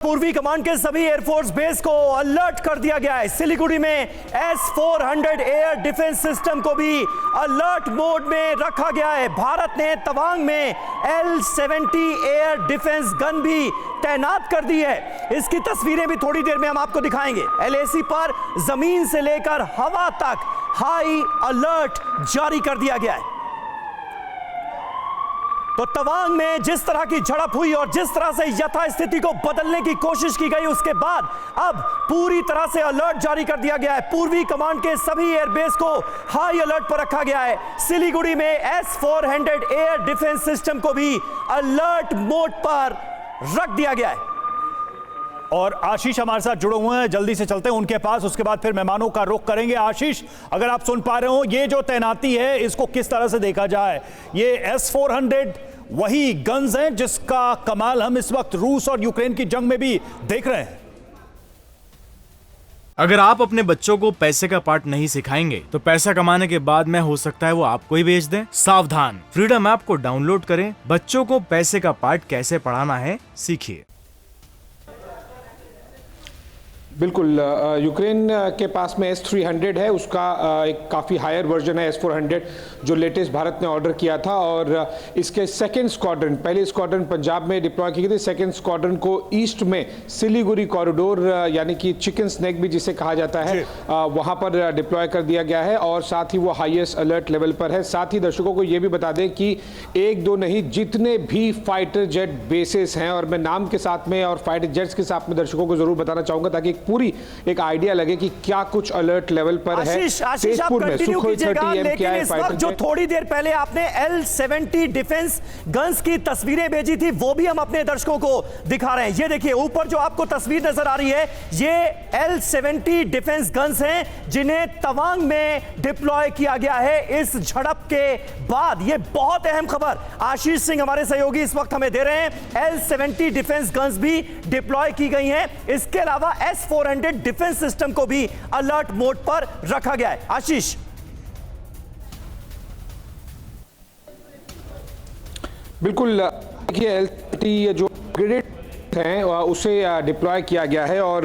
पूर्वी कमांड के सभी एयरफोर्स बेस को अलर्ट कर दिया गया है। सिलीगुड़ी में S-400 एयर डिफेंस सिस्टम को भी अलर्ट मोड में रखा गया है। भारत ने तवांग में L-70 एयर डिफेंस गन भी तैनात कर दी है। इसकी तस्वीरें भी थोड़ी देर में हम आपको दिखाएंगे। LAC पर जमीन से लेकर हवा तक हाई अलर्ट जारी कर दिया गया है। तो तवांग में जिस तरह की झड़प हुई और जिस तरह से यथास्थिति को बदलने की कोशिश की गई, उसके बाद अब पूरी तरह से अलर्ट जारी कर दिया गया है। पूर्वी कमांड के सभी एयरबेस को हाई अलर्ट पर रखा गया है। सिलीगुड़ी में S-400 एयर डिफेंस सिस्टम को भी अलर्ट मोड पर रख दिया गया है। और आशीष हमारे साथ जुड़े हुए हैं, जल्दी से चलते हैं उनके पास, उसके बाद फिर मेहमानों का रुख करेंगे। आशीष, अगर आप सुन पा रहे हो, ये जो तैनाती है इसको किस तरह से देखा जाए? ये S-400 वही गन्स हैं जिसका कमाल हम इस वक्त रूस और यूक्रेन की जंग में भी देख रहे हैं। अगर आप अपने बच्चों को पैसे का पार्ट नहीं सिखाएंगे तो पैसा कमाने के बाद में हो सकता है वो आपको ही बेच दें। सावधान, फ्रीडम ऐप को डाउनलोड करें, बच्चों को पैसे का पार्ट कैसे पढ़ाना है सीखिए। बिल्कुल, यूक्रेन के पास में S-300 है, उसका एक काफ़ी हायर वर्जन है S-400 जो लेटेस्ट भारत ने ऑर्डर किया था। और इसके सेकंड स्क्वाड्रन, पहले स्क्वाड्रन पंजाब में डिप्लॉय की गई थी, सेकंड स्क्वाड्रन को ईस्ट में सिलीगुड़ी कॉरिडोर यानी कि चिकन स्नैक भी जिसे कहा जाता है, वहाँ पर डिप्लॉय कर दिया गया है। और साथ ही वो हाईएस्ट अलर्ट लेवल पर है। साथ ही दर्शकों को ये भी बता दें कि एक दो नहीं, जितने भी फाइटर जेट बेसेस हैं, और मैं नाम के साथ में और फाइटर जेट्स के साथ में दर्शकों को जरूर बताना चाहूंगा ताकि पूरी एक आइडिया लगे कि क्या कुछ अलर्ट लेवल पर है। आशीष आप कंटिन्यू कीजिएगा, लेकिन इस वक्त जो थोड़ी देर पहले आपने L-70 डिफेंस गन्स की तस्वीरें भेजी थी वो भी हम अपने दर्शकों को दिखा रहे हैं। ये देखिए ऊपर जो आपको तस्वीर नजर आ रही है, ये L-70 डिफेंस गन्स हैं जिन्हें तवांग में डिप्लॉय किया गया है इस झड़प के बाद। ये बहुत अहम खबर आशीष सिंह हमारे सहयोगी इस वक्त हमें दे रहे हैं। L-70 डिफेंस गन्स भी डिप्लॉय की गई हैं। इसके अलावा S-400 डिफेंस सिस्टम को भी अलर्ट मोड पर रखा गया है। आशीष, बिल्कुल, देखिए L-70 जो अपग्रेडेड हैं उसे डिप्लॉय किया गया है और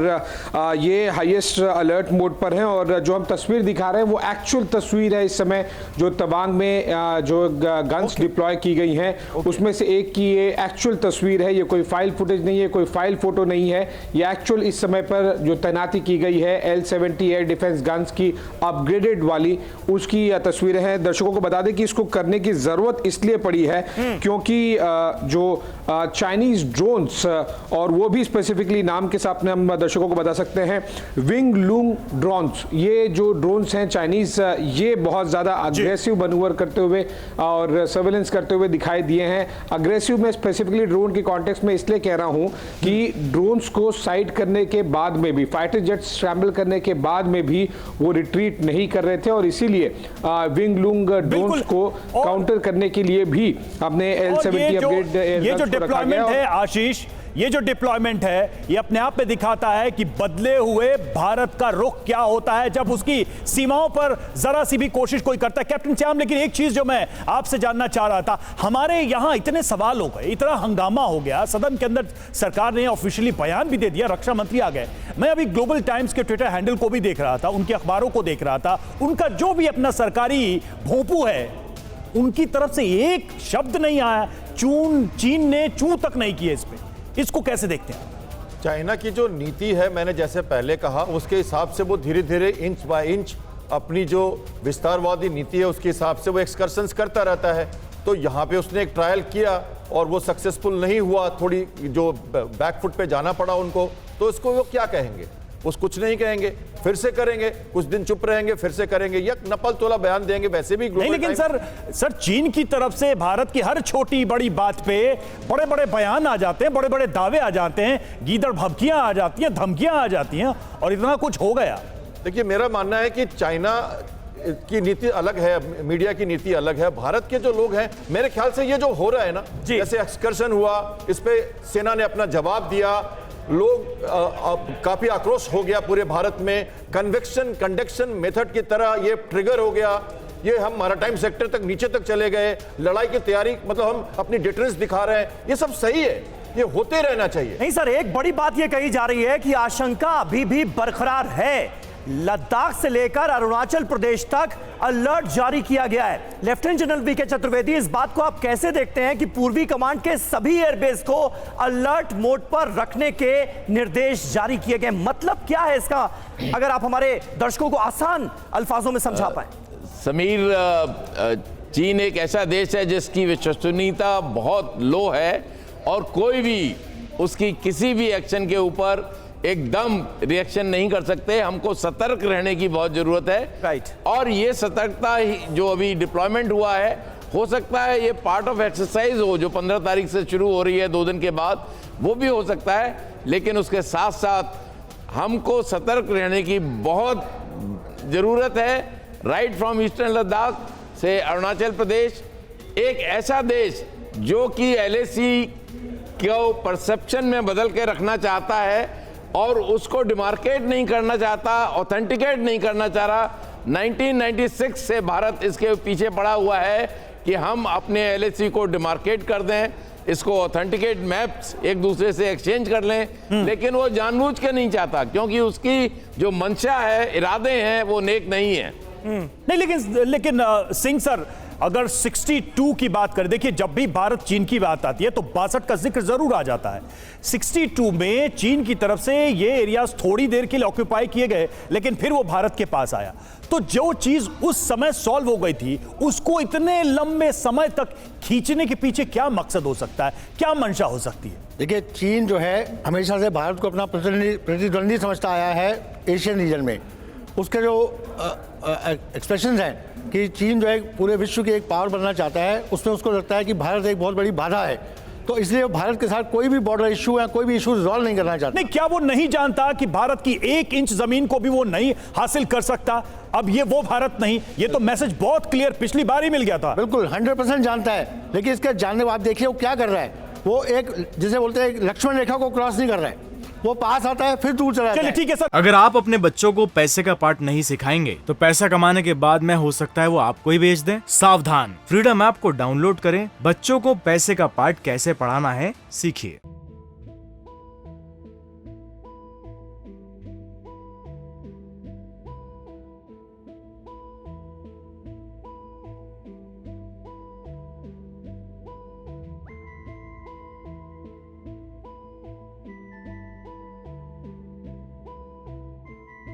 ये हाईएस्ट अलर्ट मोड पर है। और जो हम तस्वीर दिखा रहे हैं वो एक्चुअल तस्वीर है इस समय जो तवांग में जो गन्स डिप्लॉय की गई हैं उसमें से एक की ये एक्चुअल तस्वीर है। ये कोई फाइल फुटेज नहीं है, कोई फाइल फोटो नहीं है, ये एक्चुअल इस समय पर जो तैनाती की गई है L-70 एयर डिफेंस गन्स की अपग्रेडेड वाली, उसकी तस्वीरें हैं। दर्शकों को बता दें कि इसको करने की जरूरत इसलिए पड़ी है क्योंकि जो चाइनीज ड्रोन्स, और वो भी स्पेसिफिकली नाम के साथ में हम दर्शकों को बता सकते हैं, विंग लूंग ड्रोन्स, ये जो ड्रोन्स हैं चाइनीज, ये बहुत ज़्यादा अग्रेसिव मनूवर करते हुए और सर्वेलेंस करते हुए दिखाई दिए हैं। अग्रेसिव में स्पेसिफिकली ड्रोन के कॉन्टेक्स्ट में इसलिए कह रहा हूं कि ड्रोन्स को साइड करने के बाद में भी, फाइटर जेट स्क्रैम्बल करने के बाद में भी वो रिट्रीट नहीं कर रहे थे और इसीलिए विंग लूंग ड्रोन्स को काउंटर करने के लिए भी हमने L-70 अपग्रेड एयरक्राफ्ट को रखा गया है। आशीष, ये जो डिप्लॉयमेंट है ये अपने आप में दिखाता है कि बदले हुए भारत का रुख क्या होता है जब उसकी सीमाओं पर जरा सी भी कोशिश कोई करता है। कैप्टन श्याम, लेकिन एक चीज जो मैं आपसे जानना चाह रहा था, हमारे यहां इतने सवाल हो गए, इतना हंगामा हो गया, सदन के अंदर सरकार ने ऑफिशियली बयान भी दे दिया, रक्षा मंत्री आ गए। मैं अभी ग्लोबल टाइम्स के ट्विटर हैंडल को भी देख रहा था, उनके अखबारों को देख रहा था, उनका जो भी अपना सरकारी भोंपू है उनकी तरफ से एक शब्द नहीं आया। चीन ने चू तक नहीं किया इस पे। इसको कैसे देखते हैं? चाइना की जो नीति है, मैंने जैसे पहले कहा, उसके हिसाब से वो धीरे धीरे इंच बाय इंच अपनी जो विस्तारवादी नीति है उसके हिसाब से वो एक्सकर्शंस करता रहता है। तो यहाँ पे उसने एक ट्रायल किया और वो सक्सेसफुल नहीं हुआ, थोड़ी जो बैकफुट पे जाना पड़ा उनको, तो इसको वो क्या कहेंगे? उस कुछ नहीं कहेंगे, फिर से करेंगे, कुछ दिन चुप रहेंगे, फिर से करेंगे, या नपल तोला बयान देंगे। वैसे भी नहीं, लेकिन सर चीन की तरफ से भारत की हर छोटी बड़ी बात पे बड़े बड़े बयान आ जाते हैं, बड़े बड़े दावे आ जाते हैं, गीदड़ भभकियां आ जाती हैं, धमकियां आ जाती हैं और इतना कुछ हो गया। देखिए, मेरा मानना है कि चाइना की नीति अलग है, मीडिया की नीति अलग है। भारत के जो लोग हैं, मेरे ख्याल से ये जो हो रहा है ना, जैसे एक्सकर्शन हुआ, इस पे सेना ने अपना जवाब दिया, लोग काफी आक्रोश हो गया पूरे भारत में, कन्वेक्शन कंडक्शन मेथड की तरह ये ट्रिगर हो गया, ये हम मैरीटाइम सेक्टर तक नीचे तक चले गए, लड़ाई की तैयारी, मतलब हम अपनी डिटरेंस दिखा रहे हैं, ये सब सही है। ये होते रहना चाहिए। नहीं सर, एक बड़ी बात यह कही जा रही है कि आशंका अभी भी बरकरार है। लद्दाख से लेकर अरुणाचल प्रदेश तक अलर्ट जारी किया गया है। लेफ्टिनेंट जनरल वीके चतुर्वेदी, इस बात को आप कैसे देखते हैं कि पूर्वी कमांड के सभी एयरबेस को अलर्ट मोड पर रखने के निर्देश जारी किए गए? मतलब क्या है इसका, अगर आप हमारे दर्शकों को आसान अल्फाजों में समझा पाए। समीर, चीन एक ऐसा देश है जिसकी विश्वसनीयता बहुत लो है और कोई भी उसकी किसी भी एक्शन के ऊपर एकदम रिएक्शन नहीं कर सकते। हमको सतर्क रहने की बहुत जरूरत है। राइट। और ये सतर्कता ही जो अभी डिप्लॉयमेंट हुआ है, हो सकता है ये पार्ट ऑफ एक्सरसाइज हो जो 15 तारीख से शुरू हो रही है 2 दिन के बाद, वो भी हो सकता है। लेकिन उसके साथ साथ हमको सतर्क रहने की बहुत जरूरत है। राइट फ्रॉम ईस्टर्न लद्दाख से अरुणाचल प्रदेश, एक ऐसा देश जो कि LAC को परसेप्शन में बदल के रखना चाहता है और उसको डिमार्केट नहीं करना चाहता, ऑथेंटिकेट नहीं करना चाह रहा। 1996 से भारत इसके पीछे पड़ा हुआ है कि हम अपने LAC को डिमार्केट कर दें, इसको ऑथेंटिकेट मैप्स एक दूसरे से एक्सचेंज कर लें, लेकिन वो जानबूझ के नहीं चाहता क्योंकि उसकी जो मंशा है, इरादे हैं, वो नेक नहीं है। नहीं, लेकिन सिंह सर, अगर 62 की बात करें, देखिए जब भी भारत चीन की बात आती है तो 62 का जिक्र जरूर आ जाता है। 62 में चीन की तरफ से ये एरियाज थोड़ी देर के लिए ऑक्यूपाई किए गए, लेकिन फिर वो भारत के पास आया। तो जो चीज उस समय सॉल्व हो गई थी, उसको इतने लंबे समय तक खींचने के पीछे क्या मकसद हो सकता है, क्या मंशा हो सकती है? देखिए, चीन जो है हमेशा से भारत को अपना प्रतिद्वंदी समझता आया है एशियन रीजन में। उसके जो एक्सप्रेशंस हैं कि चीन जो है पूरे विश्व की एक पावर बनना चाहता है, उसमें उसको लगता है कि भारत एक बहुत बड़ी बाधा है, तो इसलिए वो भारत के साथ कोई भी बॉर्डर इशू है, कोई भी इशू रिजॉल्व नहीं करना चाहता। नहीं, क्या वो नहीं जानता कि भारत की 1 इंच जमीन को भी वो नहीं हासिल कर सकता? अब ये वो भारत नहीं, ये तो मैसेज बहुत क्लियर पिछली बार ही मिल गया था। बिल्कुल 100% जानता है, लेकिन इसके जानने आप देखिए वो क्या कर रहा है। वो एक जिसे बोलते हैं लक्ष्मण रेखा को क्रॉस नहीं कर रहा है, वो पास आता है फिर दूर चला जाता है। ठीक है सर। अगर आप अपने बच्चों को पैसे का पार्ट नहीं सिखाएंगे तो पैसा कमाने के बाद में हो सकता है वो आपको ही बेच दें। सावधान, फ्रीडम ऐप को डाउनलोड करें, बच्चों को पैसे का पार्ट कैसे पढ़ाना है सीखिए।